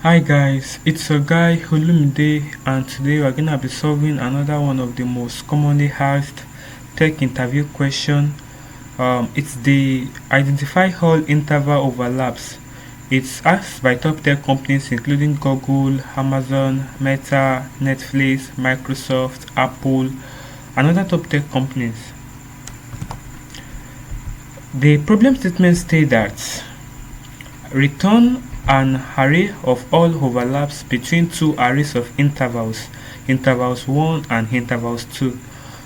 Hi guys, it's your guy Olumide, and today we're gonna be solving another one of the most commonly asked tech interview question. It's the identify all interval overlaps. It's asked by top tech companies including Google, Amazon, Meta, Netflix, Microsoft, Apple, and other top tech companies. The problem statement states that return an array of all overlaps between two arrays of intervals, intervals 1 and intervals 2.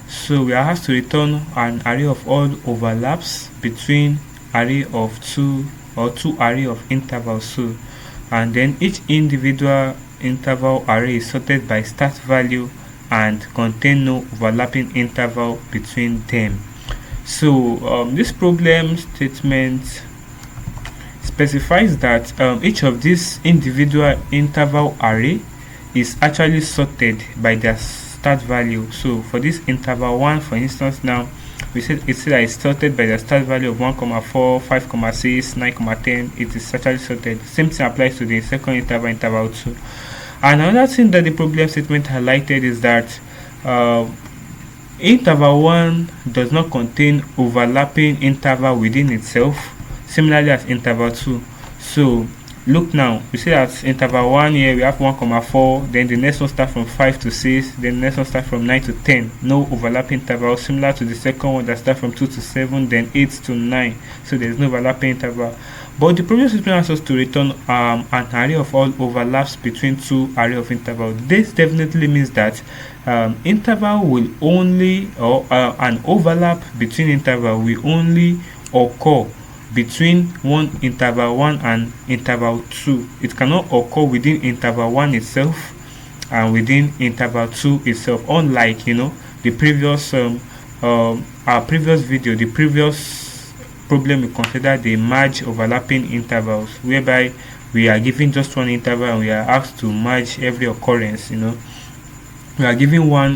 So we are asked to return an array of all overlaps between array of 2 or two array of intervals. So, and then each individual interval array is sorted by start value and contain no overlapping interval between them. So this problem statement specifies that each of these individual interval array is actually sorted by their start value. So for this interval 1, for instance, now we said it's sorted by the start value of 1,4, 5,6, 9,10. It is actually sorted. Same thing applies to the second interval, interval 2. And another thing that the problem statement highlighted is that interval 1 does not contain overlapping interval within itself, similarly as interval 2. So look now, we see that interval 1 here we have 1,4, then the next one starts from 5 to 6, then the next one starts from 9 to 10. No overlapping interval, similar to the second one that starts from 2 to 7, then 8 to 9. So there is no overlapping interval. But the problem statement asks us to return an array of all overlaps between two array of intervals. This definitely means that interval will only, or an overlap between interval will only occur between one interval 1 and interval 2. It cannot occur within interval 1 itself and within interval 2 itself, unlike the previous our previous video, the previous problem we consider the merge overlapping intervals, whereby we are given just one interval and we are asked to merge every occurrence. We are given one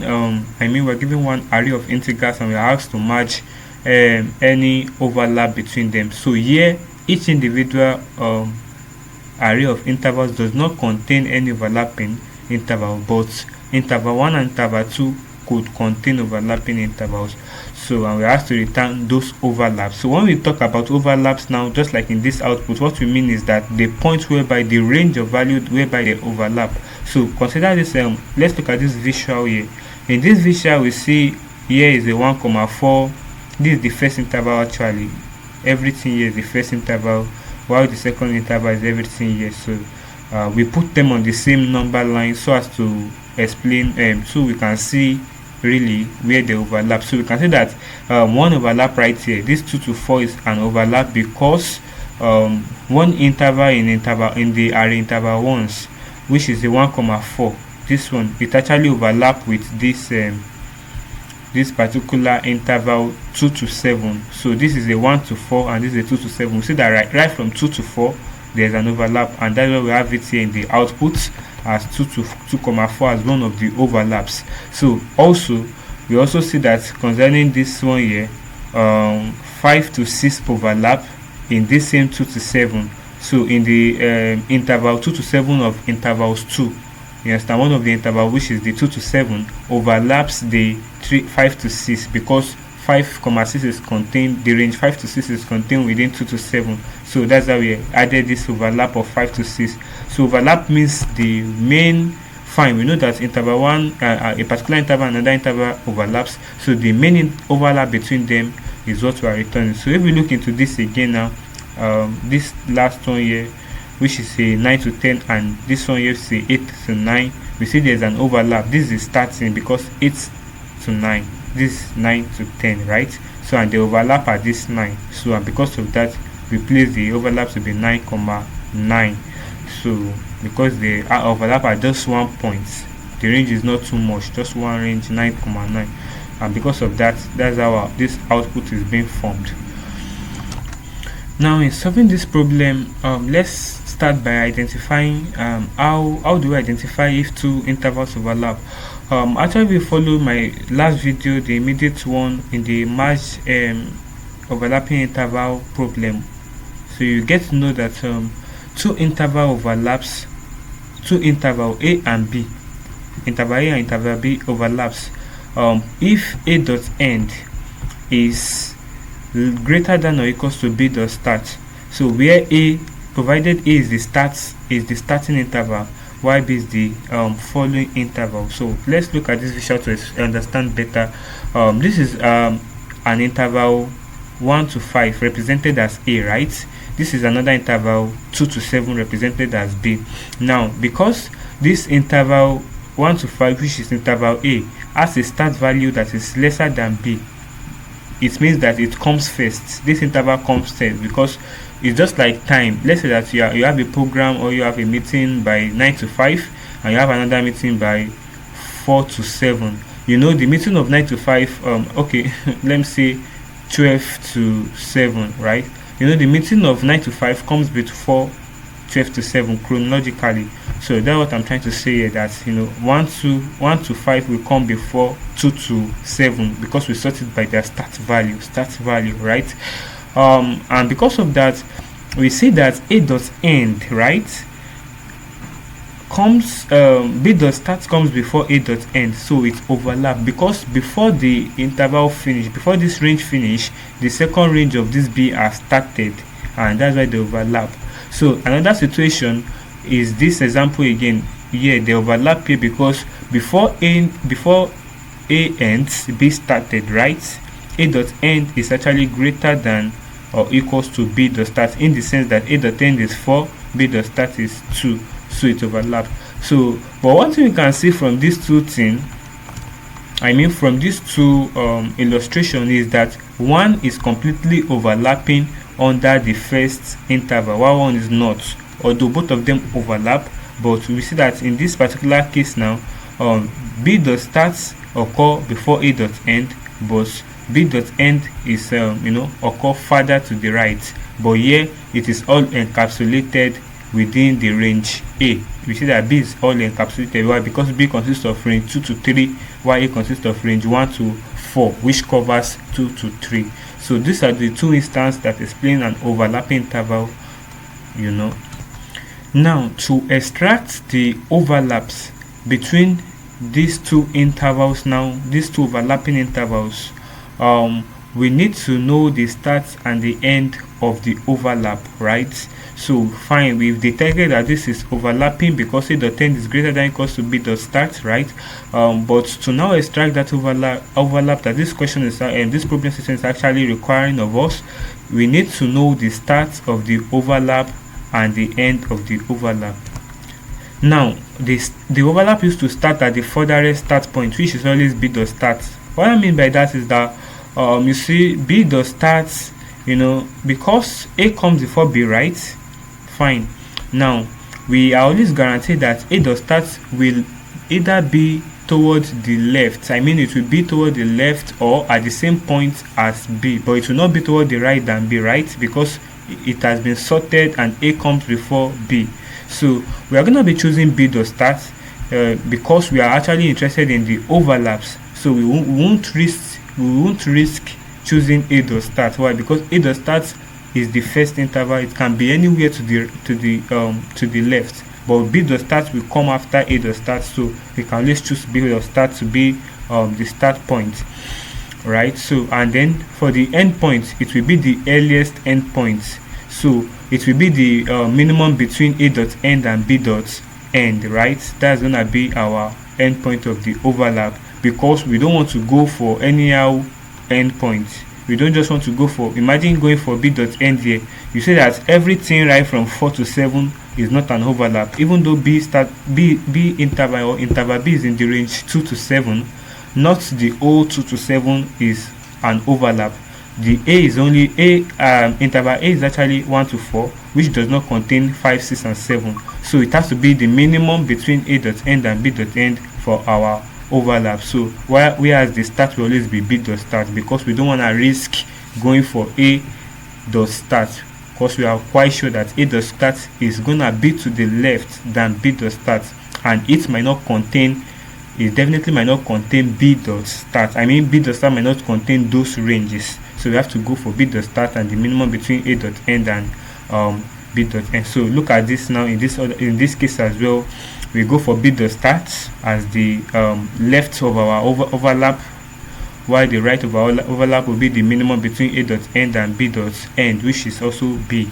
we're given one array of integrals and we are asked to merge any overlap between them. So here each individual array of intervals does not contain any overlapping interval, but interval 1 and interval 2 could contain overlapping intervals. So and we have to return those overlaps. So when we talk about overlaps now, just like in this output, what we mean is that the point whereby the range of value whereby they overlap. So consider this, let's look at this visual here. In this visual we see here is a 1,4. This is the first interval. Actually everything here is the first interval, while the second interval is everything here. So we put them on the same number line so as to explain, so we can see really where they overlap. So we can say that one overlap right here, this 2 to 4 is an overlap because one interval in the array interval 1s, which is the 1,4, this one, it actually overlap with this particular interval 2 to 7. So this is a 1 to 4 and this is a 2 to 7. We see that right from 2 to 4 there's an overlap, and that's why we have it here in the output as 2 to 2,4 as one of the overlaps. So also we also see that concerning this one here, 5 to 6 overlap in this same 2 to 7. So in the interval 2 to 7 of intervals 2, you understand, one of the interval, which is the 2 to 7, overlaps the 5 to 6 because 5,6 is contained, the range 5 to 6 is contained within 2 to 7. So that's how we added this overlap of 5 to 6. So overlap means the main, fine, we know that interval 1, a particular interval and another interval overlaps. So the main overlap between them is what we are returning. So if we look into this again now, this last one here, which is a 9 to 10, and this one here is a 8 to 9, we see there's an overlap. This is starting because 8 to 9, this is 9 to 10, right? So and the overlap at this 9. So and because of that we place the overlap to be 9,9. So because they are overlap at just one point, the range is not too much, just one range, 9,9, and because of that, that's how this output is being formed. Now in solving this problem, let's start by identifying how do we identify if two intervals overlap. Actually we follow my last video, the immediate one in the merge overlapping interval problem. So you get to know that two interval overlaps two interval A and B, interval A and interval B overlaps, if A dot end is greater than or equals to B dot start, so where A, provided A is the starting interval, while B is the following interval. So let's look at this visual to understand better. This is an interval 1 to 5 represented as A, right? This is another interval 2 to 7 represented as B. Now, because this interval 1 to 5, which is interval A, has a start value that is lesser than B, it means that it comes first. This interval comes first because it's just like time. Let's say that you have a program or you have a meeting by 9 to 5 and you have another meeting by 4 to 7. You know, the meeting of 9 to 5, okay, let me say 12 to 7, right? You know, the meeting of 9 to 5 comes before 12 to 7 chronologically. So that's what I'm trying to say here, that, you know, 1 to 5 will come before 2 to 7 because we sort it by their start value, right? And because of that, we see that A dot end, right, comes B dot start comes before A dot end, so it overlap because before the interval finish, before this range finish, the second range of this B has started, and that's why they overlap. So another situation is this example again. Here they overlap here because before A ends, B started, right? A dot end is actually greater than or equals to B dot start, in the sense that A dot end is 4, B dot start is 2, so it overlaps. So, but one thing we can see from these two things, from these two illustration, is that one is completely overlapping under the first interval while one is not, although both of them overlap. But we see that in this particular case now, B dot start occur before A dot end, but B dot end is occur further to the right, but here it is all encapsulated within the range A. We see that B is all encapsulated. Why? Because B consists of range 2 to 3, while A consists of range 1 to 4, which covers 2 to 3. So these are the two instances that explain an overlapping interval. Now, to extract the overlaps between these two intervals, these two overlapping intervals, we need to know the start and the end of the overlap, right? So fine, we've detected that this is overlapping because A dot end is greater than or equals to B dot start, right? But to now extract that overlap that this question is this problem system is actually requiring of us, we need to know the start of the overlap and the end of the overlap. Now, the overlap used to start at the furthest start point, which is always B dot start. What I mean by that is that you see B dot start, because A comes before B, right? Fine. Now we are always guaranteed that A dot start will either be towards the left, it will be toward the left or at the same point as B, but it will not be toward the right than B, right? Because it has been sorted and A comes before B. So we are going to be choosing B dot start because we are actually interested in the overlaps. So we won't risk choosing A dot start. Why? Because A dot start is the first interval. It can be anywhere to the left, but B dot start will come after A dot start, so we can always choose B dot start to be the start point, right? So, and then for the end point, it will be the earliest end point, so it will be the minimum between A dot end and B dot end, right? That's gonna be our end point of the overlap, because we don't want to go for anyhow end point. We don't just want to go for, imagine going for B dot end here. You say that everything right from 4 to 7 is not an overlap, even though B interval or interval B is in the range 2 to 7, not the whole 2 to 7 is an overlap. The A is only interval A is actually 1 to 4, which does not contain 5, 6 and 7, so it has to be the minimum between A dot end and B dot end for our overlap. So whereas the start will always be B dot start, because we don't want to risk going for A dot start, because we are quite sure that A dot start is gonna be to the left than B dot start, and it definitely might not contain B dot start. B dot start might not contain those ranges, so we have to go for B dot start and the minimum between A dot end and b dot end. So look at this now. In this case as well, we go for b dot start as the left of our overlap, while the right of our overlap will be the minimum between a dot end and b dot end, which is also b.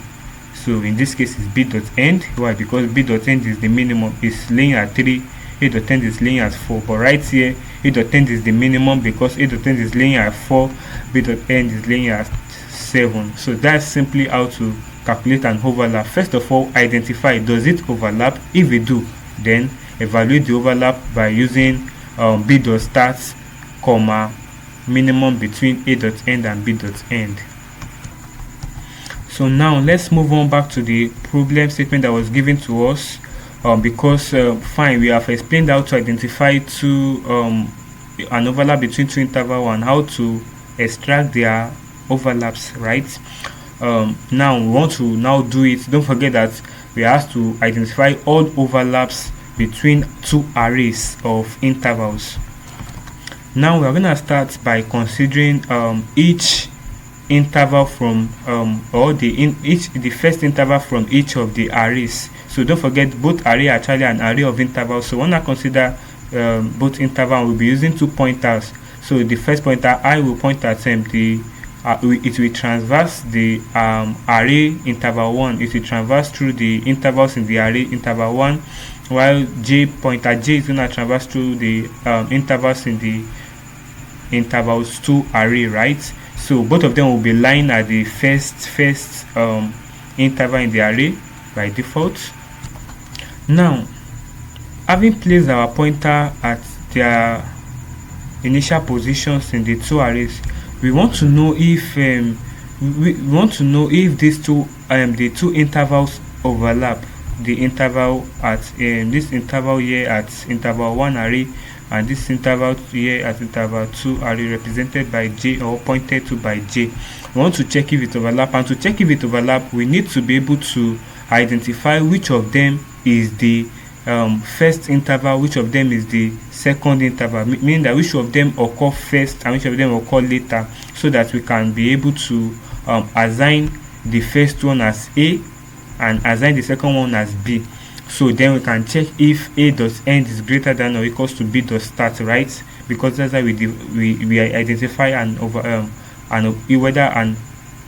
So in this case, it's b dot end. Why? Because b dot end is the minimum, is laying at 3, a dot end is laying at 4. But right here, a dot end is the minimum because a dot end is laying at 4, b dot end is laying at 7. So that's simply how to calculate an overlap. First of all, identify, does it overlap? If we do, then evaluate the overlap by using b dot start, comma, minimum between a dot end and b dot end. So now let's move on back to the problem statement that was given to us, because fine, we have explained how to identify an overlap between two intervals and how to extract their overlaps, right? Now we want to now do it. Don't forget that we have to identify all overlaps between two arrays of intervals. Now we are going to start by considering each interval from the first interval from each of the arrays. So don't forget, both array are actually an array of intervals. So when I consider both interval, we'll be using 2 pointers. So the first pointer I will point at it will traverse the array interval 1. It will traverse through the intervals in the array interval 1, while pointer j is going to traverse through the intervals in the intervals 2 array, right? So both of them will be lying at the first interval in the array by default. Now, having placed our pointer at their initial positions in the two arrays, we want to know if these two the two intervals overlap. The interval at this interval here at interval 1 array, and this interval here at interval 2 array represented by j or pointed to by j. We want to check if it overlap, and to check if it overlap, we need to be able to identify which of them is the first interval, which of them is the second interval, meaning that which of them occur first and which of them occur later, so that we can be able to assign the first one as A and assign the second one as B. So then we can check if a dot end is greater than or equals to b dot start, right? Because that's how we identify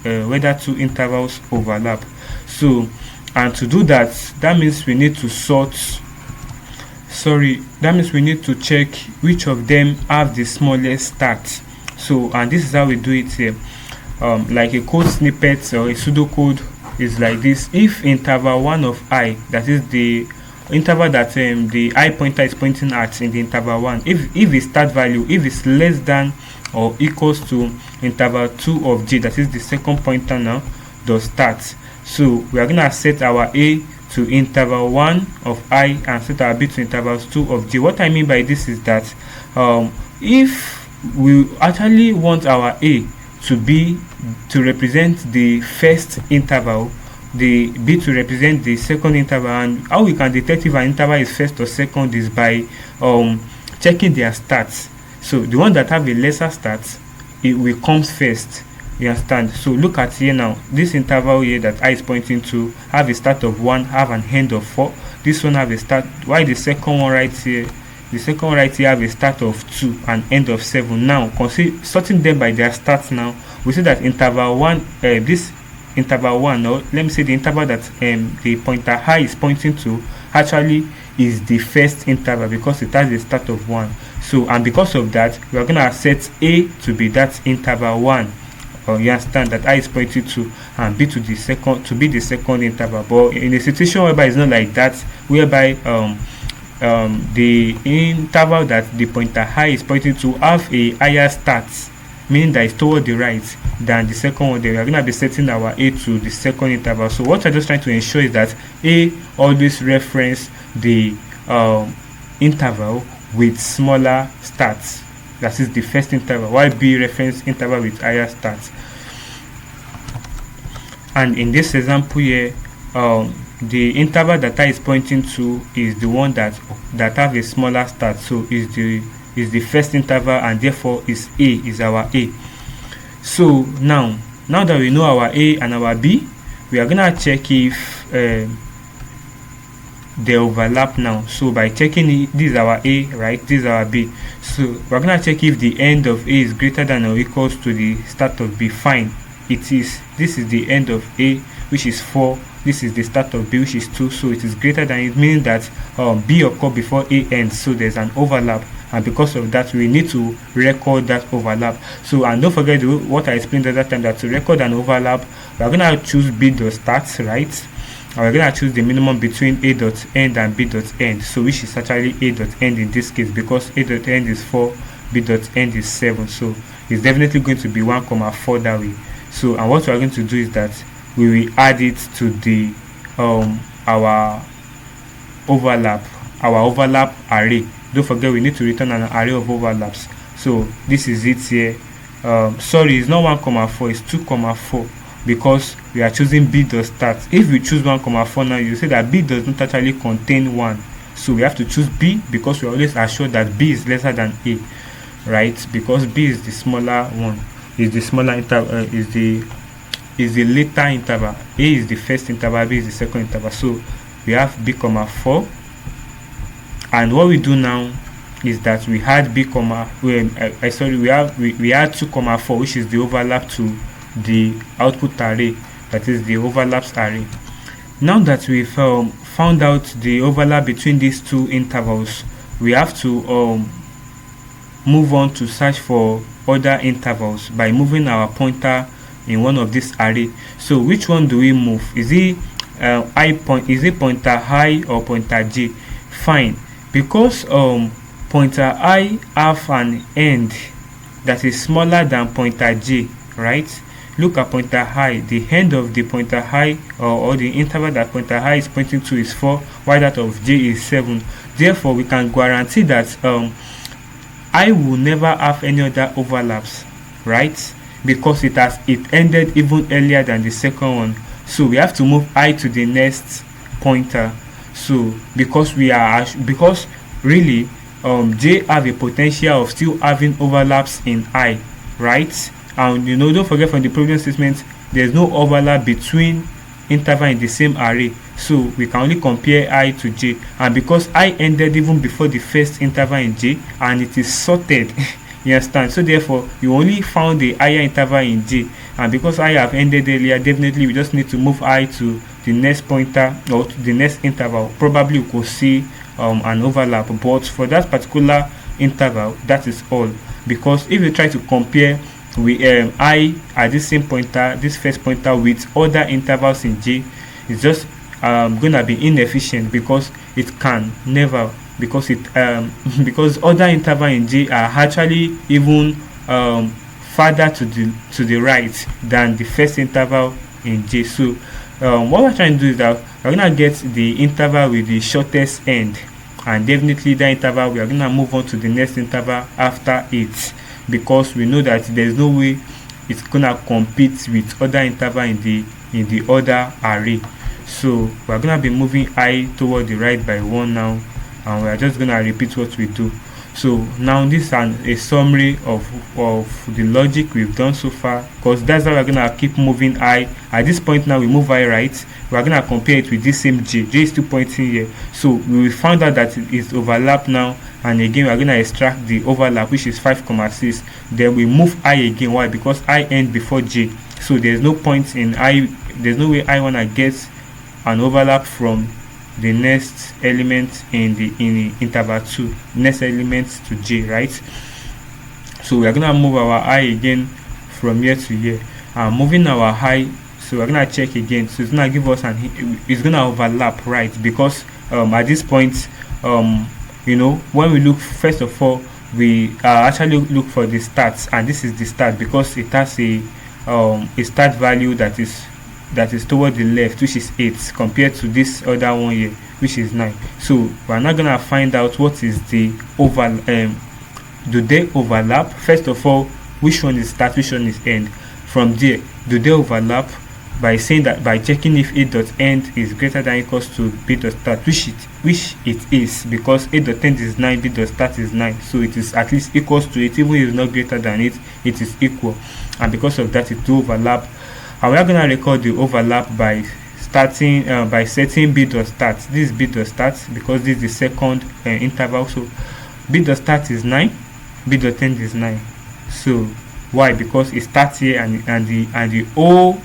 whether two intervals overlap. So, and to do that, that means we need to check which of them have the smallest start. So, and this is how we do it here. Like a code snippet or a pseudocode is like this. If interval 1 of I, that is the interval that the I pointer is pointing at in the interval 1, if its start value, if it's less than or equals to interval 2 of j, that is the second pointer now, does start. So we are going to set our A to interval 1 of I and set our B to intervals 2 of j. What I mean by this is that if we actually want our A to represent the first interval, the B to represent the second interval, and how we can detect if an interval is first or second is by checking their stats. So the one that have a lesser start, it will come first. You understand? So look at here now. This interval here that I is pointing to have a start of 1, have an end of 4. This one have a start. Why the second one right here? The second one right here have a start of 2 and end of 7. Now, sorting them by their stats now, we see that interval 1, this interval 1, or let me say the interval that the pointer I is pointing to actually is the first interval because it has a start of 1. So, and because of that, we are going to set A to be that interval 1. Or you understand that I is pointing to, and B to be the second interval. But in a situation whereby it's not like that, whereby the interval that the pointer I is pointing to have a higher start, meaning that it's toward the right than the second one, then we are going to be setting our A to the second interval. So what I'm just trying to ensure is that A always reference the interval with smaller starts, that is the first interval, while B reference interval with higher starts. And in this example here, the interval that I is pointing to is the one that have a smaller start, so is the first interval, and therefore is our A. So now that we know our A and our B, we are gonna check if the overlap now. So by checking it, this is our A, right, this is our B, so we're gonna check if the end of A is greater than or equals to the start of B. Fine, it is. This is the end of A, which is 4. This is the start of B, which is 2, so it is greater than. It means that B occurs before A ends, so there's an overlap, and because of that we need to record that overlap. So, and don't forget what I explained the other time, that to record an overlap we're gonna choose B dot start, right, and we're gonna choose the minimum between A dot end and B dot end, so which is actually A dot end in this case, because A dot end is 4, B dot end is 7, so it's definitely going to be 1,4 that way. So, and what we're going to do is that we will add it to the our overlap array. Don't forget we need to return an array of overlaps. So this is it here. Sorry, it's not 1,4, it's 2,4, because we are choosing B dot start. If we choose 1,4 now, you say that B does not actually contain 1, so we have to choose B, because we always assure that B is lesser than A, right, because B is the smaller one, is the smaller interval, is the later interval. A is the first interval, B is the second interval. So we have B, 4, and what we do now is that we had B, we add 2,4, which is the overlap to the output array, that is the overlaps array. Now that we've found out the overlap between these two intervals, we have to move on to search for other intervals by moving our pointer in one of this array. So which one do we move? Is it is it pointer I or pointer J? Fine, because pointer I have an end that is smaller than pointer J, right? Look at pointer I. The end of the pointer I, or the interval that pointer I is pointing to, is 4, while that of J is 7. Therefore we can guarantee that I will never have any other overlaps, right, because it ended even earlier than the second one. So we have to move I to the next pointer. So because really J have a potential of still having overlaps in I, right? And don't forget, from the problem statement, there's no overlap between interval in the same array, so we can only compare I to J. And because I ended even before the first interval in J, and it is sorted you understand, so therefore you only found the higher interval in J, and because I have ended earlier, definitely we just need to move I to the next pointer or to the next interval. Probably we could see an overlap, but for that particular interval, that is all. Because if you try to compare I at this same pointer, this first pointer, with other intervals in J, it's just gonna be inefficient, because it can never, because because other interval in J are actually even further to the right than the first interval in J. So what we're trying to do is that we're gonna get the interval with the shortest end, and definitely that interval we are gonna move on to the next interval after it, because we know that there's no way it's gonna compete with other interval in the other array. So we're gonna be moving I toward the right by 1 now, and we're just gonna repeat what we do. So now this is a summary of the logic we've done so far, because that's how we're gonna keep moving I. At this point now we move I right, we're gonna compare it with this same J. J is still pointing here, so we will find out that it is overlap now, and again we're gonna extract the overlap, which is 5,6. Then we move I again. Why? Because I end before J, so there's no point in I, there's no way I wanna get an overlap from the next element in the interval 2, next element to J, right? So we are gonna move our I again from here to here, and moving our I, so we're gonna check again. So it's gonna give us it's gonna overlap, right? Because at this point, when we look, first of all, we actually look for the stats, and this is the start, because it has a start value that is toward the left, which is 8, compared to this other one here, which is 9. So we're not gonna find out what is the do they overlap. First of all, which one is start, which one is end. From there, do they overlap? By saying that, by checking if A dot end is greater than or equals to B dot start, which it is, because A dot end is 9, B dot start is 9, so it is at least equals to it. Even if it's not greater than it, it is equal, and because of that it do overlap. And we are going to record the overlap by starting by setting b.start. This is b.start because this is the second interval. So b.start is 9, b.end is 9. So why? Because it starts here and the O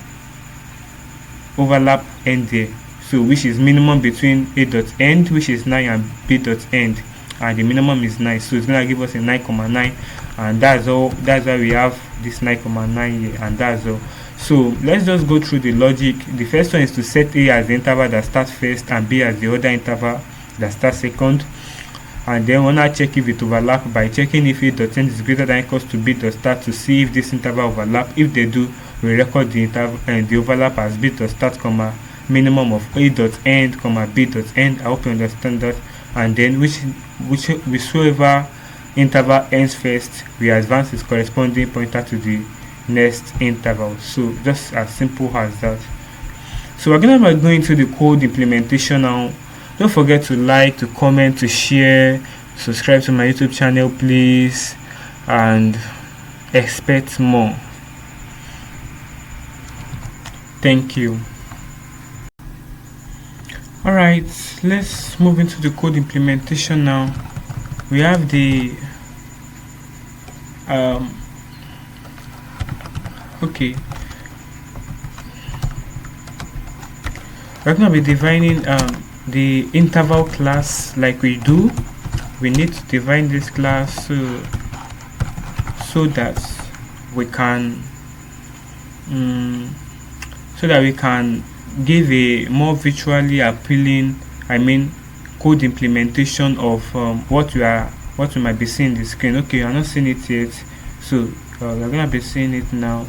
overlap end there. So which is minimum between a.end, which is 9, and b.end, and the minimum is 9. So it's gonna give us a 9,9, and that's all. That's why we have this 9,9 here, and that's all. So let's just go through the logic. The first one is to set A as the interval that starts first and B as the other interval that starts second. And then we want to check if it overlaps by checking if a.end is greater than or equals to b.start to see if this interval overlap. If they do, we record the interval and the overlap as b.start, minimum of a.end, b.end. I hope you understand that. And then whichever interval ends first, we advance its corresponding pointer to the next interval. So just as simple as that. So we're gonna be going to the code implementation now. Don't forget to like, to comment, to share, subscribe to my YouTube channel please, and expect more. Thank you. Alright, let's move into the code implementation now. We have the okay, we're going to be defining the interval class. Like we do, we need to define this class so that we can give a more visually appealing, code implementation of what we might be seeing in the screen. Okay, you're not seeing it yet, so we're gonna be seeing it now.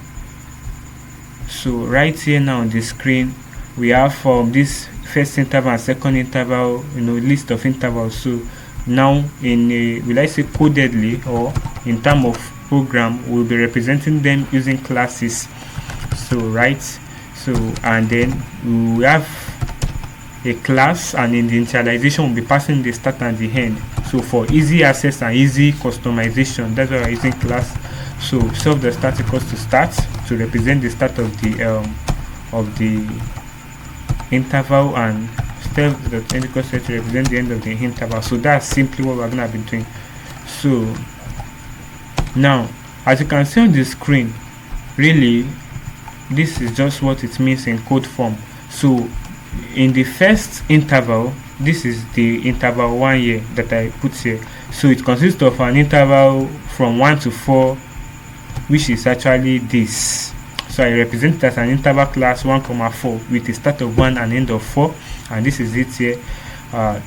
So right here now on the screen, we have this first interval and second interval, list of intervals. So now will I say codedly, or in terms of program, we'll be representing them using classes. So and then we have a class, and in the initialization we'll be passing the start and the end. So for easy access and easy customization, that's why we're using class. So self.start equals to start to represent the start of the interval, and self.end equals to represent the end of the interval. So that's simply what we're gonna be doing. So now, as you can see on the screen, really this is just what it means in code form. So in the first interval, this is the interval 1 here that I put here. So it consists of an interval from 1 to 4, which is actually this. So I represent it as an interval class 1,4 with a start of 1 and end of 4, and this is it here,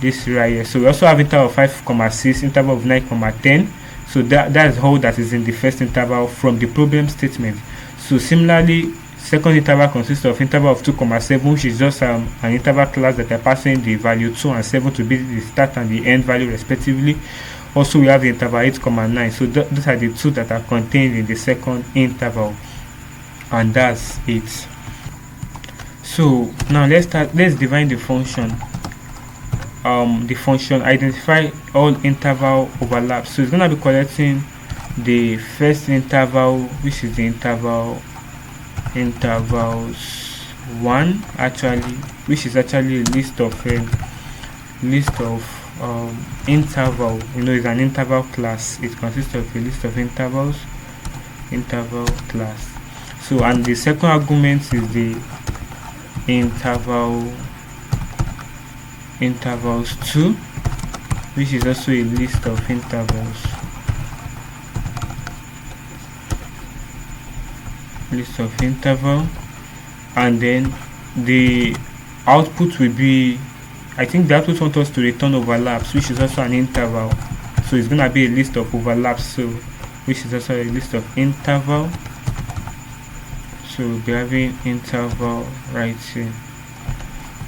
this right here. So we also have interval of 5,6, interval of 9,10. So that's all that is in the first interval from the problem statement. So similarly, second interval consists of interval of 2,7, which is just an interval class that I pass in the value 2 and 7 to be the start and the end value respectively. Also we have the interval 8,9. So those are the two that are contained in the second interval, and that's it. So now let's define the function. The function identify all interval overlaps. So it's gonna be collecting the first interval, which is the intervals 1 actually, which is actually a list of interval. It's an interval class. It consists of a list of interval class. So and the second argument is the intervals 2, which is also a list of intervals. And then the output will be, I think the output wants us to return overlaps, which is also an interval. So it's gonna be a list of overlaps, so which is also a list of interval. So we'll be having interval right here.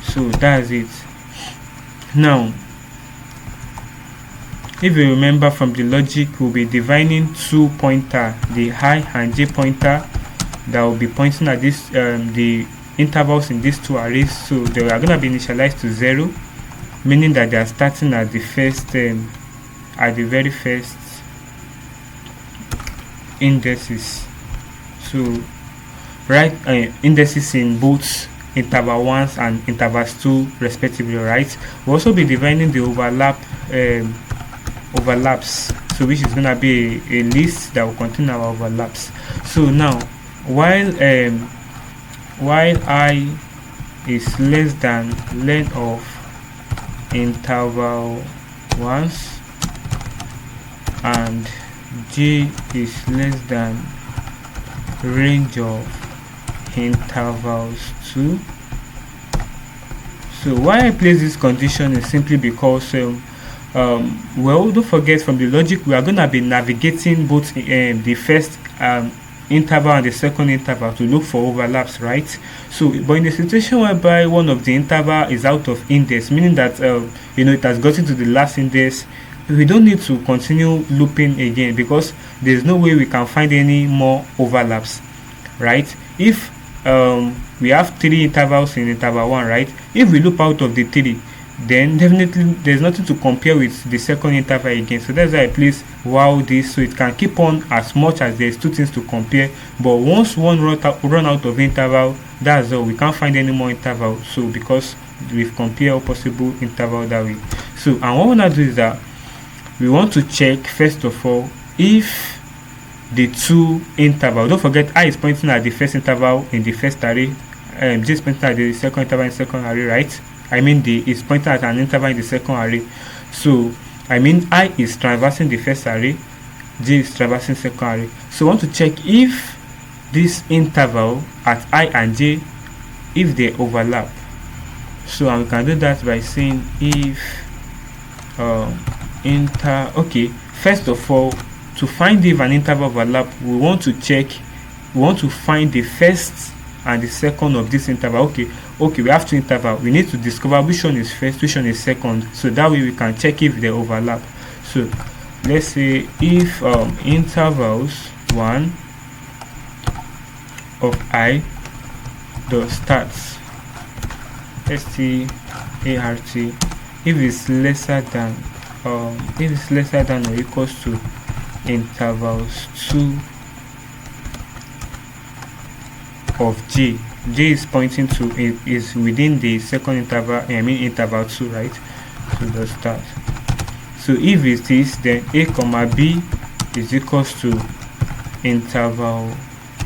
So that's it. Now, if you remember from the logic, we'll be defining two pointer, the I and j pointer, that will be pointing at this the intervals in these two arrays. So they are going to be initialized to 0, meaning that they are starting at the first at the very first indices. So indices in both interval 1s and intervals 2 respectively, right? We'll also be defining the overlaps, so which is going to be a list that will contain our overlaps. So now while I is less than length of interval 1s and j is less than range of intervals 2. So why I place this condition is simply because well, don't forget, from the logic we are going to be navigating both the first interval and the second interval to look for overlaps, right? So but in a situation whereby one of the interval is out of index, meaning that it has gotten to the last index, we don't need to continue looping again, because there's no way we can find any more overlaps, right? If we have 3 intervals in interval 1, right? If we loop out of the 3, then definitely there's nothing to compare with the second interval again. So that's why I place while this, so it can keep on as much as there's 2 things to compare. But once one run out of interval, that's all. We can't find any more interval, so because we've compared all possible interval that way. So and what we want to do is that we want to check first of all if the 2 interval, don't forget I is pointing at the first interval in the first array, j is pointing at the second interval in the second array, right? I mean D is pointing at an interval in the second array. So I mean I is traversing the first array, j is traversing second array. So I want to check if this interval at I and j, if they overlap. So and we can do that by saying if okay, first of all, to find if an interval overlap, we want to find the first and the second of this interval. Okay, we have 2 intervals. We need to discover which one is first, which one is second, so that way we can check if they overlap. So let's say if intervals 1 of I the starts start if it's lesser than or equals to intervals 2 of j is pointing to is within the second interval, interval 2, right? So the start. So if it is, then a comma b is equals to interval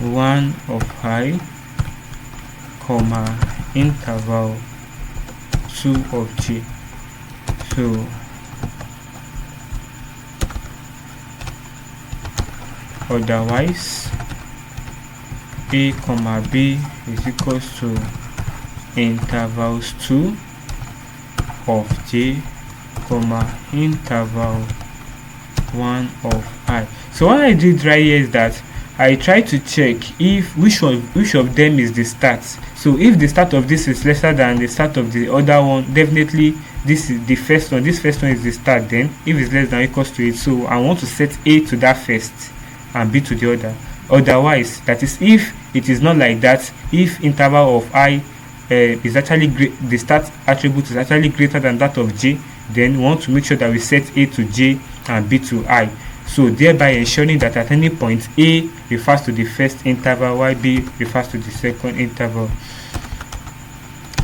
1 of I comma interval 2 of j. So otherwise a comma b is equals to intervals 2 of j comma interval 1 of I. So what I did right here is that I try to check if which of them is the start. So if the start of this is lesser than the start of the other one, definitely this is the first one. This first one is the start. Then if it's less than or equals to it, so I want to set a to that first and b to the other. Otherwise, that is if it is not like that, if interval of I is actually the start attribute is actually greater than that of j, then we want to make sure that we set a to j and b to I, so thereby ensuring that at any point a refers to the first interval while b refers to the second interval.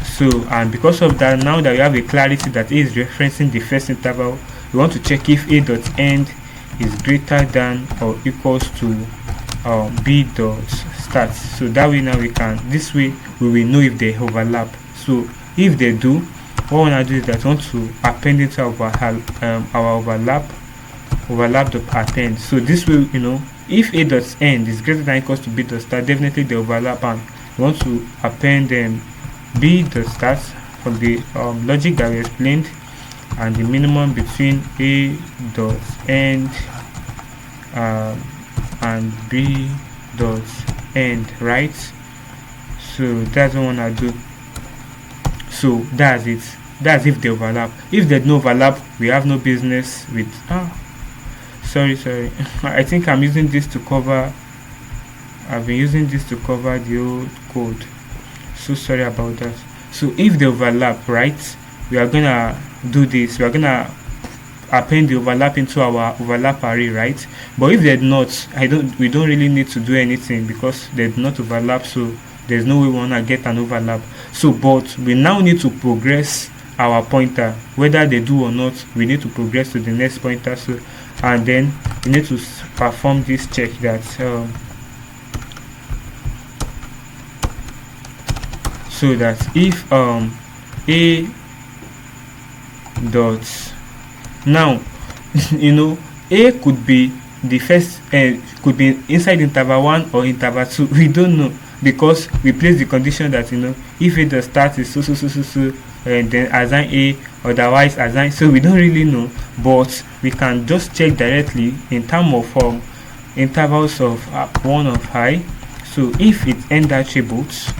So and because of that, now that we have a clarity that a is referencing the first interval, we want to check if a dot end is greater than or equals to b dot start. So that way now we will know if they overlap. So if they do, what we want to do is that we want to append it to our overlap the append. So this will, if a dot end is greater than or equals to b dot start, definitely they overlap, and we want to append b dot start from the logic that we explained, and the minimum between a dot end and b dot end, right? So that's what I want to do. So that's it. That's if they overlap. If there's no overlap, we have no business with sorry I think I'm using this to cover I've been using this to cover the old code, so sorry about that. So if they overlap, right, we are gonna do this. We are gonna append the overlap into our overlap array, right? But if they're not, we don't really need to do anything because they do not overlap, so there's no way we want to get an overlap. So but we now need to progress our pointer, whether they do or not. We need to progress to the next pointer. So and then we need to perform this check that so that if a dot now a could be the first could be inside interval 1 or interval 2. We don't know, because we place the condition that if a dot start is so and then assign a, otherwise assign. So we don't really know, but we can just check directly in terms of intervals of 1 of I. So if it end attributes,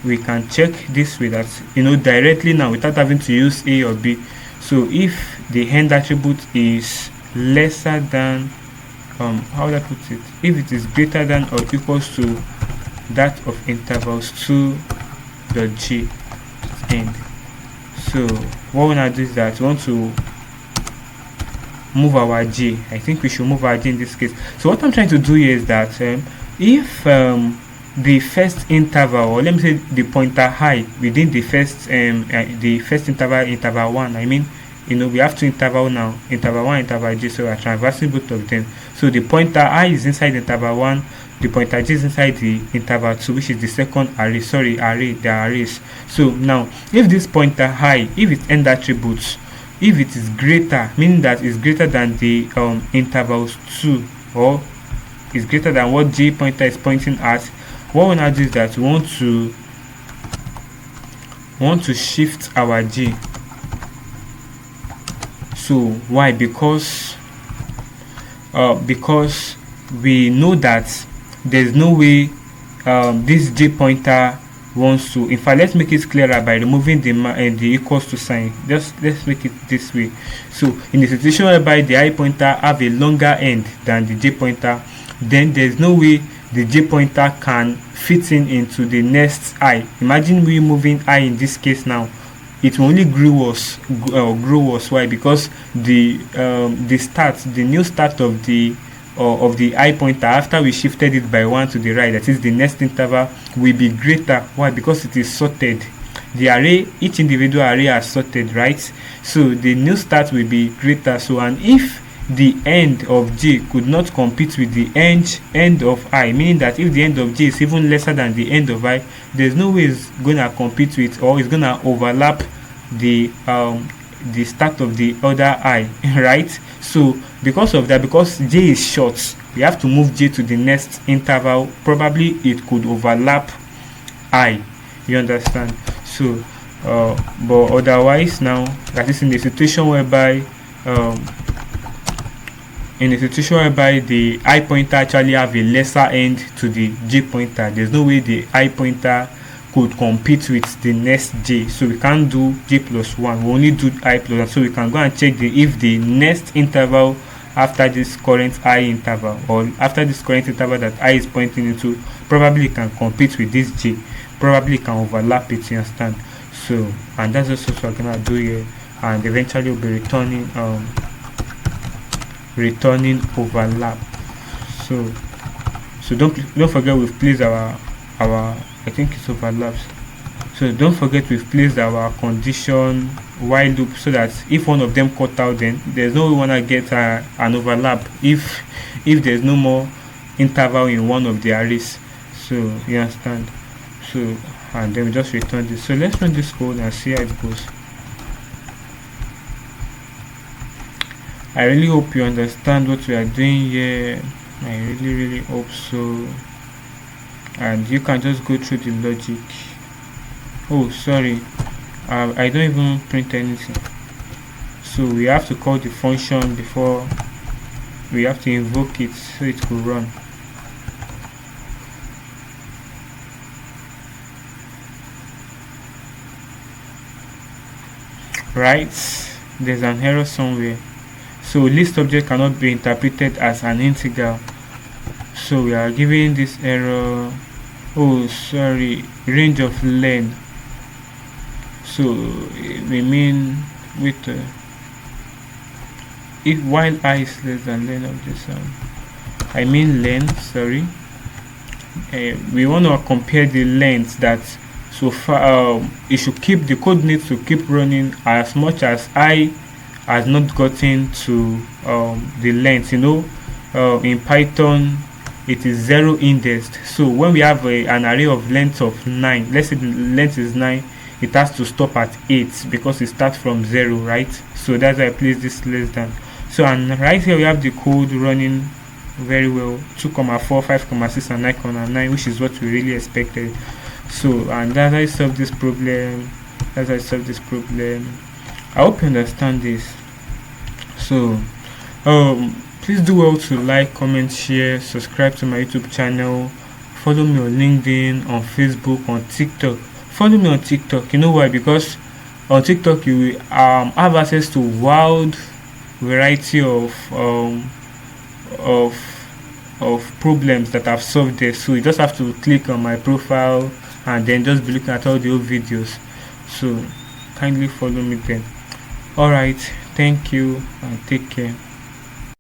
we can check this way, that directly now without having to use a or b. So if the end attribute is lesser than how would I put it, if it is greater than or equals to that of intervals 2 dot g end. So what we want to do is that we want to move our g. I think we should move our g in this case. So what I'm trying to do here is that if the first interval, or let me say the pointer high within the first interval 1, I mean we have two interval now, interval 1, interval g, so we are traversing both of them. So the pointer I is inside interval 1, the pointer g is inside the interval 2, which is the second array. The arrays. So now if this pointer high, if its end attributes, if it is greater, meaning that it's greater than the intervals 2, or is greater than what g pointer is pointing at, what we want to do is that we want to shift our g. So why? Because we know that there's no way this j pointer wants to. In fact, let's make it clearer by removing the equals to sign. Let's make it this way. So in the situation whereby the I pointer have a longer end than the j pointer, then there's no way the j pointer can fit into the next I. Imagine we moving I in this case now. It will only grow us. Why? Because the new start of the I pointer, after we shifted it by 1 to the right, that is the next interval, will be greater. Why? Because it is sorted. The array, each individual array are sorted, right? So the new start will be greater. So, and if the end of j could not compete with the end of I, meaning that if the end of j is even lesser than the end of I, there's no way it's gonna compete with, or it's gonna overlap the start of the other I, right? So because of that, because j is short, we have to move j to the next interval. Probably it could overlap I, you understand? So but otherwise, now that is in the situation whereby the I pointer actually have a lesser end to the j pointer, there's no way the I pointer could compete with the next j. So we can't do j plus 1, we only do I plus 1. So we can go and check if the next interval after this current I interval, or after this current interval that I is pointing into, probably can compete with this j, probably can overlap it, you understand? So, and that's also what we're gonna do here, and eventually we'll be returning overlap. So don't forget we've placed our I think it's overlaps. So don't forget we've placed our condition while loop, so that if one of them cut out, then there's no way we wanna get an overlap if there's no more interval in one of the arrays. So you understand? So, and then we just return this. So let's run this code and see how it goes. I really hope you understand what we are doing here. I really hope so. And you can just go through the logic. Oh, sorry, I don't even print anything. So we have to call the function before we have to invoke it, so it will run. Right, there's an error somewhere. So list object cannot be interpreted as an integral. So we are giving this error. Oh, sorry, range of len. So we mean with if while I is less than len of this I mean len, sorry, we want to compare the length that so far it should keep, the code needs to keep running as much as I has not gotten to the length. In Python it is 0 indexed, so when we have an array of length of 9, let's say the length is 9, it has to stop at 8 because it starts from 0, right? So that's why I place this less than. So, and right here we have the code running very well, 2,4, 5,6 and 9,9, which is what we really expected. So, and that's how I solve this problem. I hope you understand this. So please do well to like, comment, share, subscribe to my YouTube channel, follow me on LinkedIn, on Facebook, on TikTok. Follow me on TikTok. You know why? Because on TikTok you will have access to wild variety of problems that I've solved there. So you just have to click on my profile and then just be looking at all the old videos. So kindly follow me then. Alright, thank you and take care.